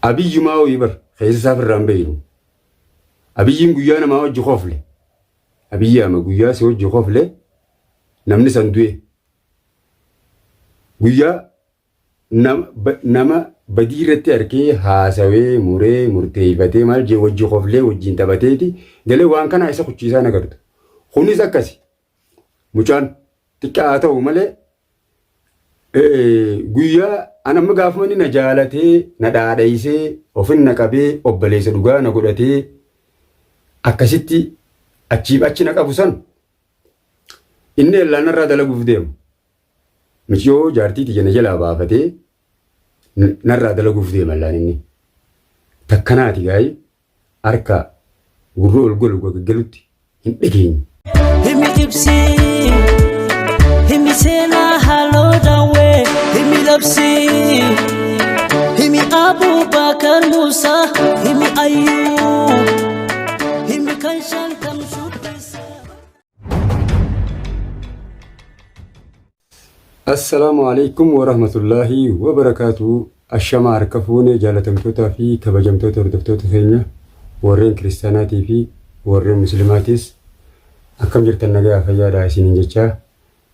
أبي جماعة يبر خيس سافر رامبينو أبي جم جيانا ما وجه خوفله أبي يا ما جيا سوجه خوفله نمني سندوه جيا nama badiirratti arkee haasawee muree murteeffatee maal jee wajji qoflee wajjin taphateeti galee waan kana isa kuchiisaa nagartu. Kunis akkasi mucaan xiqqaa ta'u malee guyyaa anamma gaafumani na jaalatee na dhaadhaysee ofin na qabee obboleessa dhugaa na godhatee akkasitti achi na qabu san inni ellaanarraa dalaguuf deemu. Michoo jaartiiti jenna jalaa baafatee narraa dalaguuf deemallaan inni. Takkanaati gaa'ii harka gurra ol golu gaggalutti hin dhageenye. Himi ibsii, himi seenaa haaloo daawwee, himi labsii, himi Abubakar Musaa, himi Ayyuu, himi kan shantam shubbisa. السلام عليكم ورحمة الله وبركاته. الشمع ركفوني جالتمتوتا في كبجمتوتا ردفتوتا خينيا ورين كريستاناتي في ورين مسلماتيس أكم جرتن نجا فيا راسين جتشا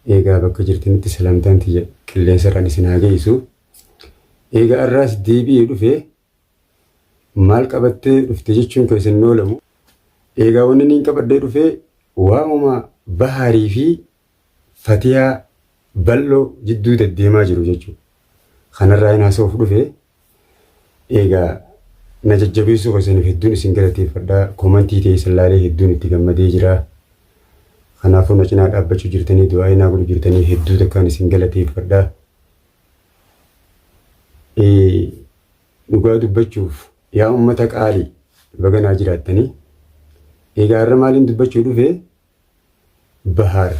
إيجا بك جرتن تسلمتان تيجا كلين سراني سناجي يسوع إيجا الراس ديبي يدفع مالك أبتة رفتجتشون كيسن نولمو إيجا وننين كبدي يدفع وامما بحري في فتيا ballo jidduu deddeemaa jiru jechuudha. Kanarraa inni haasa'uuf dhufe egaa na jajjabeessuu keessaniif hedduun isin galateeffadha. Koomantii teessan laalee hedduun itti gammadee jira. Kanaafuu na cinaa dhaabbachuu jirtanii du'aa inni godhu jirtanii hedduu takkaan isin galateeffadha. Dhugaa dubbachuuf yaa uummata qaalii baganaa jiraattanii egaa irra maaliin dubbachuu dhufe Bahaar.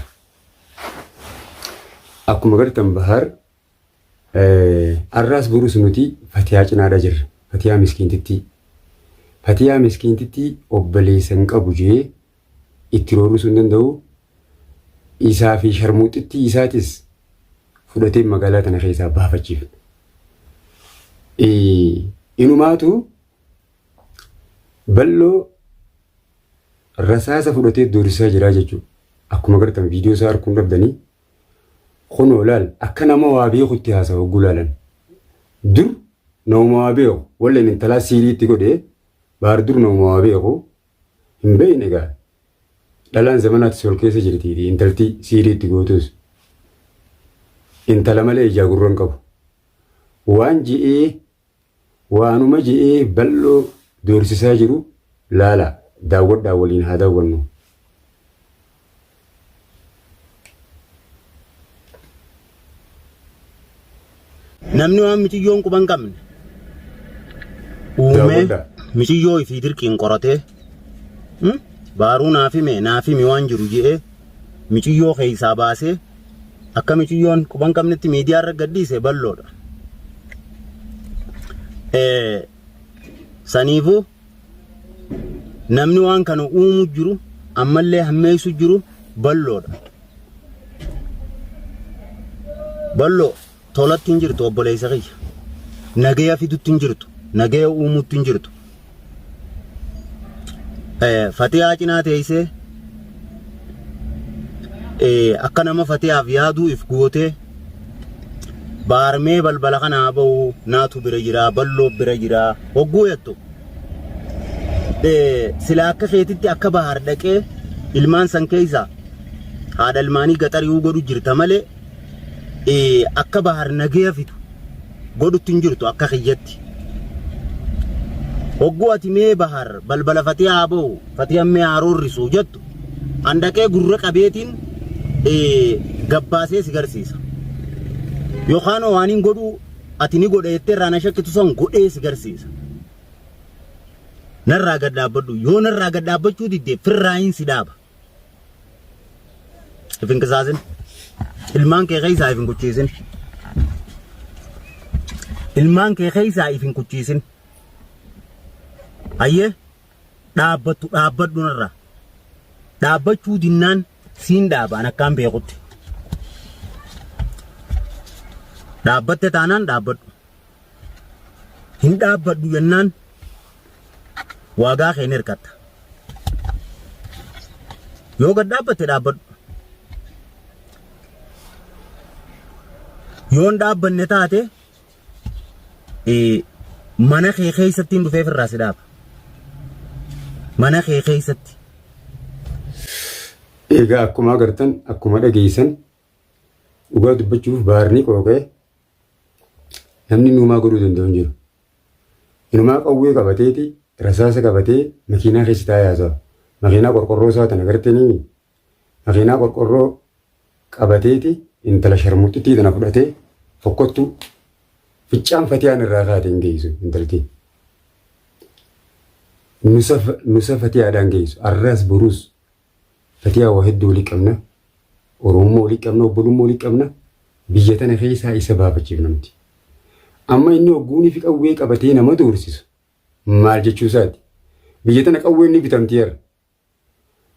Akkuma gartan Bahaar arraas burus nuti Fatiyaa cinaadha jirra. Fatiyaa miskiintitti. Fatiyaa miskiintitti obboleessa hin qabu jee itti roorrisuu hin danda'u. Isaa fi sharmuuxitti isaatis fudhatee magaalaa tana keessaa baafachiifne. Inumaatu balloo rasaasa fudhatee doorsisaa jira jechuudha. Akkuma gartan viidiyoo isaa arguun dhabdanii. Kono laal akka nama waa beekutti haasa'u gulaalan dur nama waa beeku walla inni talaa siiriitti godhee Bahaar dur nama waa beeku hin beekne egaa dhalaan zamanaatti sol keessa jirti intalti siiriitti gootus intala malee ijaa gurran qabu waan ji'ee waanuma ji'ee balloo doorsisaa jiru laala daawwadhaa waliin haa daawwannu. Namni waan miciyyoon quban qabne uume miciyyoo fi dirqiin qoratee baaruu naafime waan jiru jedhee miciyyoo keessaa baasee akka miciyyoon quban qabnetti miidiyaa irra gadhiise balloodha. Saniifuu namni waan kana uumu jiru ammallee hammeessu jiru balloodha. Balloo tolatti hin jirtu obboleessa kiyya. Nagaya fidutti hin jirtu. Nagaya uumutti hin jirtu. Fatiyaa cinaa teessee akka nama Fatiyaaf yaaduu if gootee baarmee balbala kanaa bahu naatu bira jira balloo bira jira hogguu jettu. Sila akka keetitti akka Bahaar dhaqee ilmaan san keessa haadha ilmaanii gaxarii godhu jirta malee akka Bahaar nagaya fidu godhutti hin jirtu akka kiyyatti. Hogguu ati mee Bahaar balbala Fatiyaa bahu Fatiyaan mee haroorrisu jettu handaqee gurra qabeetiin gabbaasee si garsiisa. Yookaan waaniin godhu ati ni godha jettee irraa na shakkitu san godhee si garsiisa. Narraa gad dhaabbadhu yoo narraa gad dhaabbachuu diddee firraayin si dhaaba. Ifin qisaasin. Ilmaan kee keessaa ifin kuchiisin. Ilmaan kee keessaa ifin kuchiisin. Ayyee dhaabbadhu narraa. Dhaabbachuu dinnaan siin dhaabaan akkaan beekutti. Dhaabbatte taanaan dhaabbadhu. hin dhaabbadhu jennaan waagaa kee ni hirkatta. Yoo gad dhaabbatte dhaabbadhu. Yoo hin dhaabbanne taate mana kee keessatti hin dhufee firraa si dhaaba. Mana kee keessatti. Egaa akkuma agartan akkuma dhageessan dhugaa dubbachuuf baarni qooqee namni nuumaa godhuu danda'u hin jiru. Inumaa qawwee qabateeti rasaasa qabatee makiinaa keessa taa'ee haasa'a. Makiinaa qorqorroo isaa tana agartanii makiinaa qorqorroo qabateeti intala sharmuxxittii tana fudhatee fokkottuu ficcaan fatiyaan irraa kaatee hin geessu intalti. Nusa fatiyaadhaan geessu arraas boruus fatiyaa waa hedduu walii qabna. Oromoo walii qabna obbolummaa walii qabna. Biyya tana keessaa isa baafachiif namti. Amma inni hogguunii fi qawwee qabatee nama doorsisu maal jechuu isaati. Biyya tana qawwee inni bitamteera.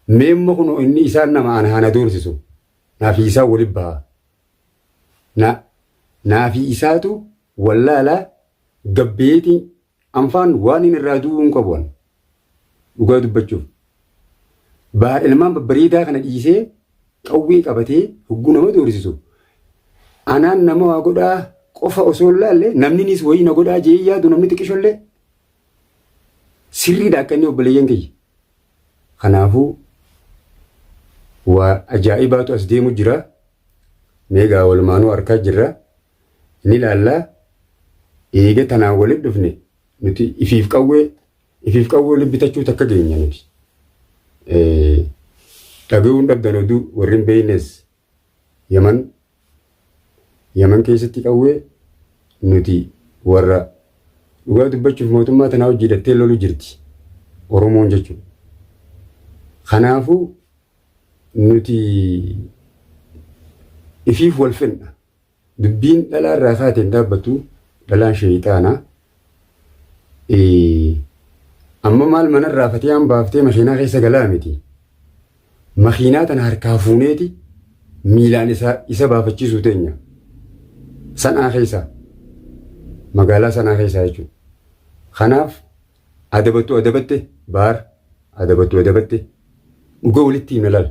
Meemma kun inni isaan nama ana doorsisu naafi isaa waliin baha. Naafi isaatu wallaalaa gabbeetii anfaan waan inni irraa du'uu hin qabu. Dhugaa dubbachuuf. Baadha ilmaan babbareedaa kana dhiisee qawwee qabatee hogguu nama doorsisu. Anaan nama waa godhaa qofa osoo hin laalle namninis wayii na godhaa jee yaadu namni xiqqishollee sirriidha akka inni obboleeyyan kiyya. Kanaafuu waa ajaa'ibaatu as deemu jira. Meegaa walumaanuu harkaa jirra. Inni ilaallaa eega tanaan waliin dhufne nuti ifiif qawwee bitachuu takka geenya nuti. Dhaga'uun dhabdan oduu warreen beeynes Yaman keessatti qawwee nuti warra dhugaa dubbachuuf mootummaa tanaa hojii hidhattee lolu jirti. Oromoon jechuudha. Kanaafuu nuti ifiif wal fenna. Dubbiin dhalaa irraa kaateen dhaabbattu dhalaan sheeyxaanaa. Amma maal mana irraa fatiyaan baaftee makiinaa keessa galaa miti. Makiinaa tana harkaa fuuneeti miilaan isa baafachiisuu teenya. Sanaa keessaa magaalaa sanaa keessaa jechuudha. Kanaaf adabatte baar adabatte dhugaa walitti himna laal.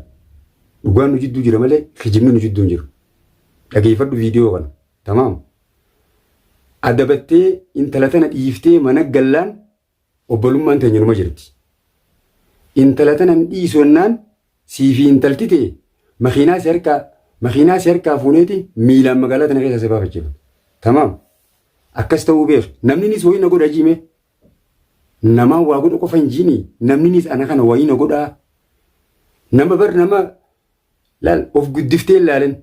Dhugaan nu jidduu jira malee kijibni nu jidduu hin jiru. Dhageeffadhu viidiyoo kana tamaam. Adabattee intala tana dhiiftee mana gallaan obbolummaan teenya numa jirti. Intala tana dhiisonnaan siifi intalti ta'e makiinaa si harkaa fuuneeti miilaan magaalaa tana keessa si baafachiifatu. Tamaam. Akkas ta'uu beeku. Namninis wayii na godha jime. Namaan waa godhu qofa hin jiini. Namninis ana kana wayii na godhaa. Nama laal of guddiftee ilaalin.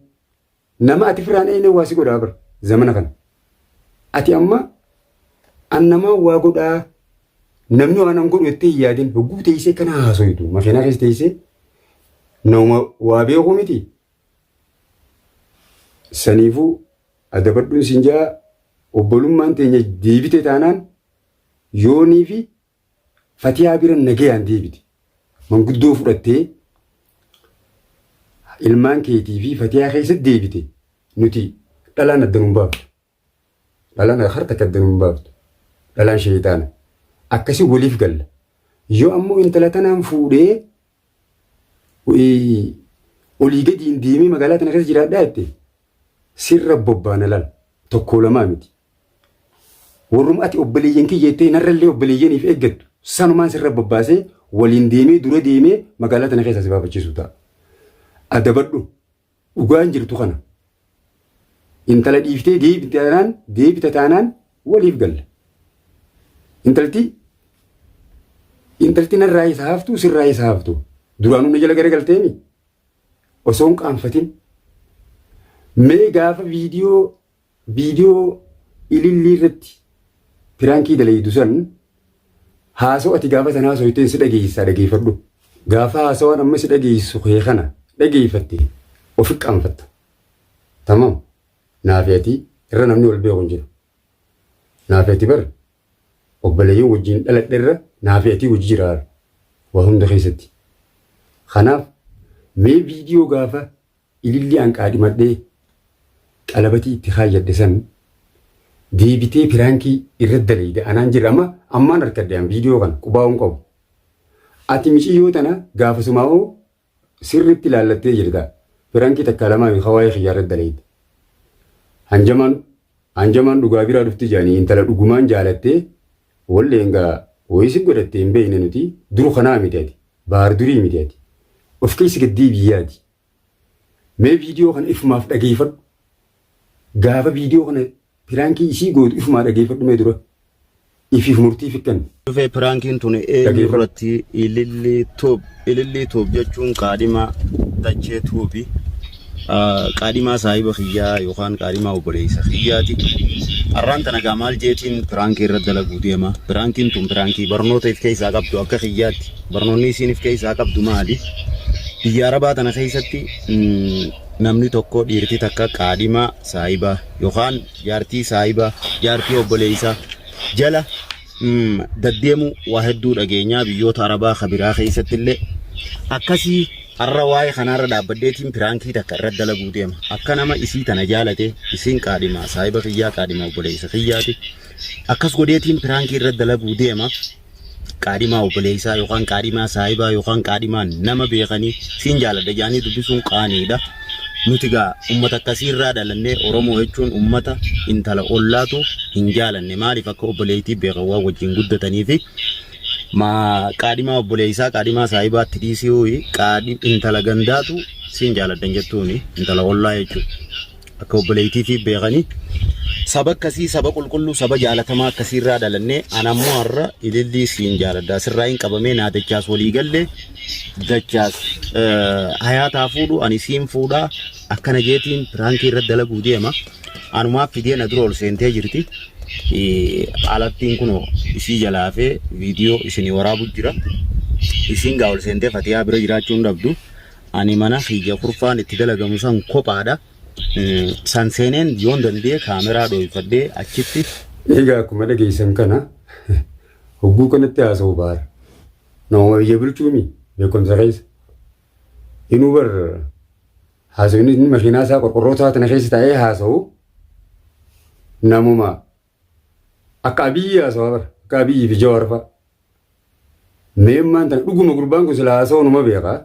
Nama ati firaan eenyu waa si godhaa bar zamana kana. Ati amma an namaa waa godhaa. Namni waan an godhu jettee hin yaadin hogguu teessee kana haasoitu makiinaa keessa teessee nama waa beeku miti. Saniifuu adabadhuun siin jaa obbolummaan teenya deebite taanaan yoonii fi fatiyaa bira nagayaan deebite. Manguddoo fudhattee ilmaan keetii fi fatiyaa keessatti deebite nuti dhalaan addanuun baaftu. Dhalaan harta addanuun baaftu. Dhalaan sheeyxaana. Akkasii waliif galla. Yoo ammoo intala tanaan fuudhee olii gadi hin deemee magaalaa tana keessa jiraadhaa jette sirra bobbaana laal tokko lamaa miti. Warruma ati obboleeyyan kiyya jettee narrallee obboleeyyaniif eeggattu sanumaan sirra bobbaasee waliin deemee dura deemee magaalaa tana keessa si baafachiisu ta'a. Adabadhu dhugaan jirtu kana. Intala dhiiftee deebita taanaan waliif galla. Intalti narraa isa haftu sirraa isa haftu. Duraanuu na jala garagalteemi. Osoo hin qaanfatin. Mee gaafa viidiyoo ilillii irratti piraankii dalayidu san haasoo ati gaafa sana haasoo ittiin si dhageessaa dhageeffadhu. Gaafa haasawaan amma si dhageessu kee kana dhageeffatte ofi qaanfatta. Tamaam. Naafeetii irra namni wal beeku hin jiru. Naafeetii bar obboleeyyan wajjin dhaladhe irra naafeetii hojii jiraara. Waa hunda keessatti. Kanaaf mee viidiyoo gaafa ilillii an qaadhimadhee qalabatii itti kaayyadhe san deebitee piraankii irratti daleeyde anaan jira ammaan harkaddean viidiyoo kana qubaa'uun qabu. Ati michiyyoo tana gaafasumaa'uu sirriitti ilaallattee jirta. Piraankii takka lamaa hawaayee xiyyaa irratti daleeyde. Hanjamaan dhugaa biraa dhufti jaanii intala dhugumaan jaalattee walleengaa wayisi godhattee hin beekne nuti duru kanaa miti ati. Baar durii miti ati. Of keessa gaddii biyyaati. Mee viidiyoo kana ifumaaf dhageeffadhu. Gaafa viidiyoo kana piraankii isii gootu ifumaa dhageeffadhu mee dura. Ifiif murtii fikkan. Dhufee piraankiin tun eenyu irratti ilillii toob jechuun qaadhimaa dachee tuubi. Qaadhimaa saahiba xiyyaa yookaan qaadhimaa obboleessa xiyyaati. Har'aan tana gaa maal jeetiin piraankii irratti dalaguu deema. Piraankiin tun pirankii barnoota if keessaa qabdu akka xiyyaatti. Barnoonni isiin if keessaa qabdu maali? Biyya Arabaa tana keessatti namni tokko dhiirti takka qaadhimaa saahibaa yookaan jaartii saahibaa jaartii obboleessaa jala daddeemu waa hedduu dhageenyaa biyyoota Arabaa kabiraa keessatti illee akkasii har'a waa'ee kanarra dhaabbaddeetiin piraankii takka irratti dalaguu deema. Akka nama isii tana jaalate isiin qaadhimaa saahiba xiyyaa qaadhimaa obboleessa xiyyaati. Akkas godheetiin piraankii irratti dalaguu deema. Qaadhimaa obboleessaa yookaan qaadhimaa saahibaa yookaan qaadhimaa nama beekanii siin jaaladha jaanii dubbisuun qaaniidha. Nuti gaa ummata akkasiirraa dhalannee Oromoo jechuun ummata intala ollaatu hin jaalanne maaliif akka obboleettii beekawaa wajjin guddatanii fi qaadhimaa obboleessaa qaadhimaa saahibaatti dhiisuu intala gandaatu siin jaaladhan jettuun intala ollaa jechuudha. Akka obboleettii fi beekanii saba akkasii saba qulqulluu saba jaalatamaa akkasiirraa dhalannee anammoo har'a ilillii siin jaaladha sirraa hin qabamee naa dachaas walii gallee dachaas hayaataa fuudhu ani siin fuudhaa akkana jeetiin piraankii irratti dalaguu deema. Anumaaf fidee na dura ol seentee jirti. Alattiin kun isii jalaafee viidiyoo isinii waraabu jira. Isiin gaa ol seentee fatiyaa bira jiraachuu hin dhabdu. Ani mana xiyya kurfaan itti dalagamu san kophaadha. San seeneen yoon dandee kaameraa dhoofadhee achitti. Egaa akkuma dhageessan kana hogguu kanatti haasa'u baara. Nama biyya bulchuumi beekumsa keessa. Inuu bar haasa'u inni makiinaa isaa qorqorroo taatana keessa taa'ee haasa'u namuma akka abiyyi haasa'u bara akka abiyyi fi jawaar fa'a. Meemmaan tana dhuguma gurbaan kun sila haasa'u numa beekaa.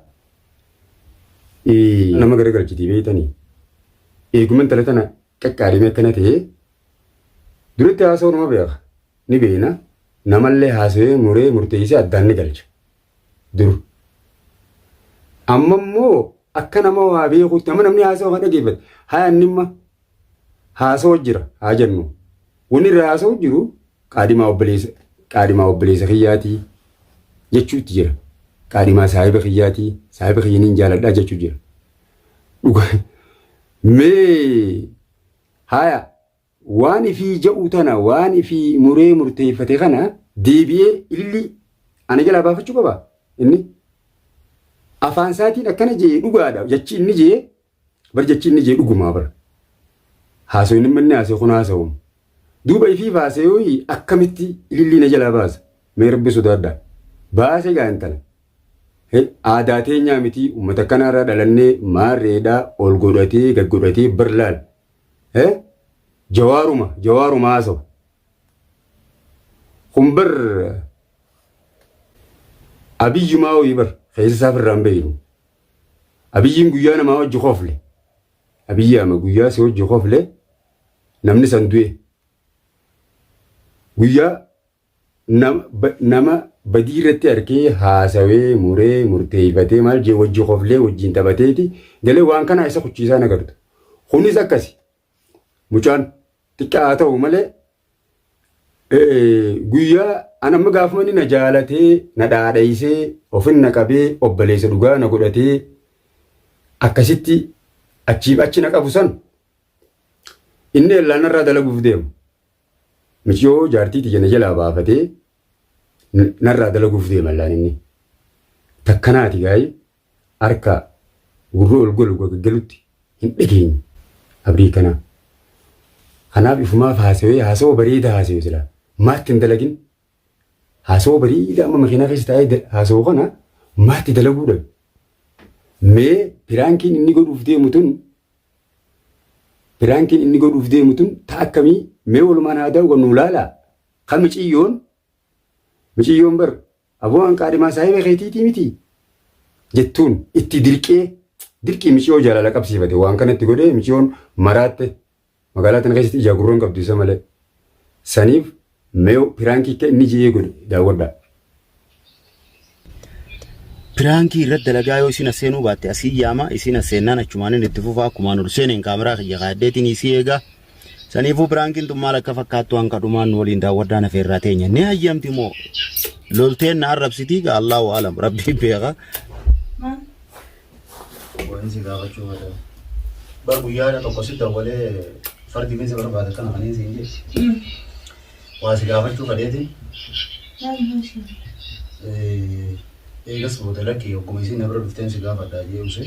Nama garagalchitii beeytanii. Eeguman tala tana qaqqaadhimee akkana ta'ee duratti haasa'u numa beeka ni beena namallee haasa'ee muree murteessee addaan ni galcha dur. Amma immoo akka nama waa beekuutti amma namni haasa'u kan dhageeffate haa innimma haasa'u jira haa jennu wanni irra haasa'u jiru qaadhimaa obboleessa kiyyaatii jechuutti jira. Qaadhimaa saahiba kiyyaatii saahiba kiyyaniin jaaladhaa jechuu jira. Mee haya waan ifii ja'u tana waan ifii muree murteeffate kana deebi'ee illi ana jalaa baafachuu qaba inni afaan isaatiin akkana jee dhugaadha jechi inni jee bar jechi inni jee dhugumaa bara haasa'u inni manni haasa'u kun haasa'u duuba ifii baasee akkamitti illi na jalaa baasa mee rabbi sodaadha baasee gaa intala. Aadaa teenyaa miti uummata kanarraa dhalannee maarreedhaa ol godhatee gad godhatee barlaal. Jawaaruma haasa'u. Kun bar abiyyumaa ho'i bar keessa isaa firraan beeynu. Abiyyiin guyyaa namaa hojii qofle. Abiyyi ama guyyaa si hojii qofle namni san du'e. Guyyaa nama badii irratti harkee haasawee muree murteeffatee maal jee wajji qoflee wajjiin taphateeti galee waan kana isa kuchiisaa nagartu. Kunis akkasi mucaan xiqqaa haa ta'u malee guyyaa anamma gaafumani na jaalatee na dhaadheessee ofin na qabee obboleessa dhugaa na godhatee akkasitti achiif achi na qabu san inni ellaanarraa dalaguuf deemu. Michiyoo jaartii tiyya na jalaa baafatee narraa dalaguuf deema laan inni. Takkanaati gaa'ii harka gurra ol golu gaggalutti hin dhageenye abrii kanaa. Kanaaf ifumaaf haasawaa bareedaa haasawee sila maatti hin dalagin. Haasawaa bareedaa amma makiinaa keessa taa'ee haasawaa kana maatti dalaguu dhabe. Mee piraankiin inni godhuuf deemu tun ta'a akkamii ميول من هذا ونولالا مشيون بر أبوان كارما سايب خيتي متي جتون دركي مشيو جالا لك بسيفتي وان كانت تقولي مشيون مرات مقالات نغيست إجاقرون قبضي سمالي سنيف ميو برانكي كنجي يقول داودا Pirankii irratti dalagaa yoo isin seenuu baatte asii yaama isin seenaan achumaan itti fufaa akkuma nur seeneen kaameraa kiyya qaaddeetiin isii eegaa saniifuu pirankiin tun maal akka fakkaattu hanqa dhumaan waliin daawwadaan afeerraa teenya ni hayyamti moo lolteen na arrabsitii ga Allahu alam rabbii beeka waan si gaafachuu wada bar guyyaa tokko si dawwalee fardi meeshaa barbaada kana kan isin jedhe waa si gaafachuu fadheeti eegas boodala kee ogguma isin abra dhufteen si gaafadhaa jee use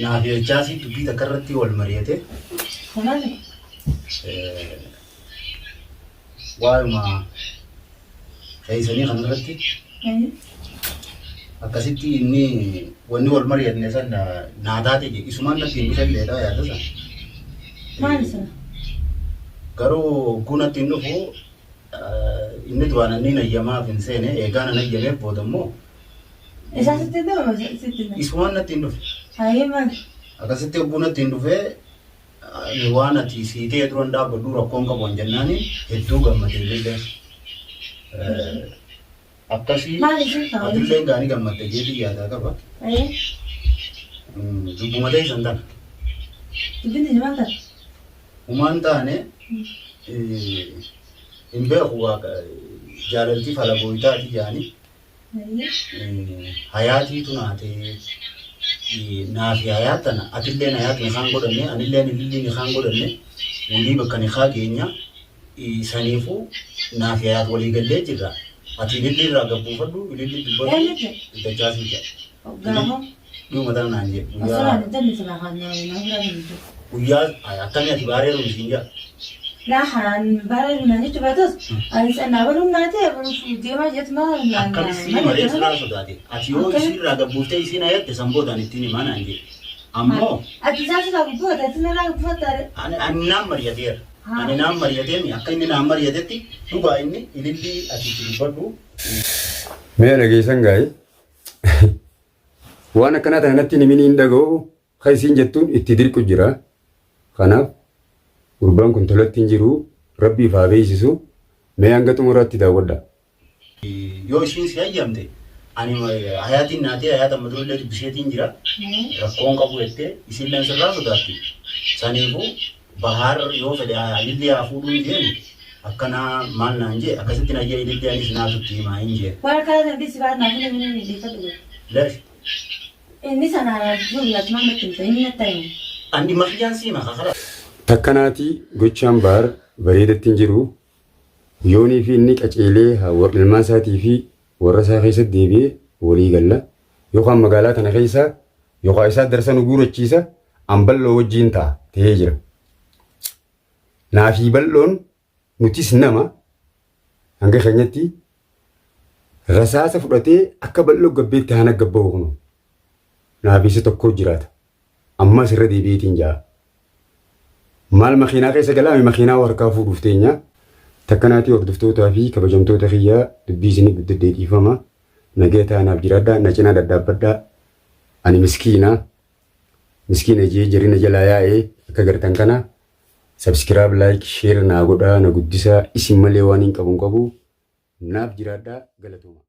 naaf jechaasi dubbii takka irratti wal mari'ate waayuma keessanii kan irratti akkasitti inni wanni wal mari'atne san naataate je isumaan natti hin dhufalleedha yaada san maal sana garuu kunatti hin dhufu inni duraan inni nayyamaaf hin seene eegaan nayyameef boodammoo isaa sitti dhufama sitti isumaan natti hin dhufe maal akkasitti bunatti hin dhufee waan ati siitee duran dhaabbadhu rakkoon qabu jennaani hedduu gammadee illee akkasii atillee gaarii gammadde jeetii yaadaa qaba dubbumatee isan tana dubbinni himaan ta'a humaan taane hin beeku waaqa jaalaltii falagooyitaati jaani hayaatiitu naatee naafi hayaatana atilleen hayaatni kaan godhanne anilleen ililliin kaan godhanne walii bakka ni kaa keenya saniifuu naafi hayaat walii gallee jirra ati ililli irraa gabbuufadhu ililli dubbatu ittachaasii jedha gaamoo dhuma tana naan jedhu asirraa dadhabni sana kan guyyaa akkamii ati baareeru isiin jedha لا حن بارد من هيك بتوس أنا أقول ناتي أقول ديما جت ما akkamitti malee siraa sodaate ati yoo isirraa gabbuuftee isiin hayatte sanboodhaan ittiin himaan aan jedhe ammoo أتجلس لا بقول أتجلس لا بقول ani naan mari'ateera ani naan mari'ateen akka inni naan mari'atetti dhugaa inni ililli ati dubbadhu mee dhageessan gaa'e waan akkanaa tana natti nimini hin dhaga'u kan isiin jettuun itti dirqu jira kanaaf gurbaan kun tolatti hin jiru rabbiif haa beeksisu mee hanga xumuraatti daawwadha yoo ishiin si hayyamte ani hayaatiin naatee hayaata madoollee dubbiseetiin jira rakkoon qabu jettee isinleen sirraa sodaatti saniifuu bahaar yoo fedhe ilillee haa fuudhuun jeen akkanaa maal naan jee akkasitti nayyee ilillee anis naatutti himaa hin jee ولا كذا بس بعد ما كنا من اللي تقول leesh إني سنة جملة ما مكتوبة إني نتايم andi makhiyaan siima kakara takkanaati gochaan baar bareedatti hin jiru yoonii fi inni qaceelee ilmaan isaatii fi warra isaa keessatti deebi'ee walii galla yookaan magaalaa tana keessa yookaan isaa darsa nu guurachiisa an bal'oo wajjiin ta'a ta'ee jira. Naafii bal'oon nutis nama hanga keenyatti rasaasa fudhatee akka bal'oo gabbeetti hana gabba'u kunu naafiisa tokko jiraata ammas irra deebi'eetiin ja'a. maal makiinaa keessa galaa makiinaa harkaa fuudhuuf teenya takkanaatii hordoftootaa fi kabajamtoota kiyyaa dubbii isinii guddeedhiifama nagee taanaaf jiraadhaa na cinaa daddaabbadhaa ani miskiina jee jarina jalaa yaa'ee akka gartan kana subscribe like share naa godhaa na guddisaa isin malee waan hin qabu naaf jiraadhaa galatooma.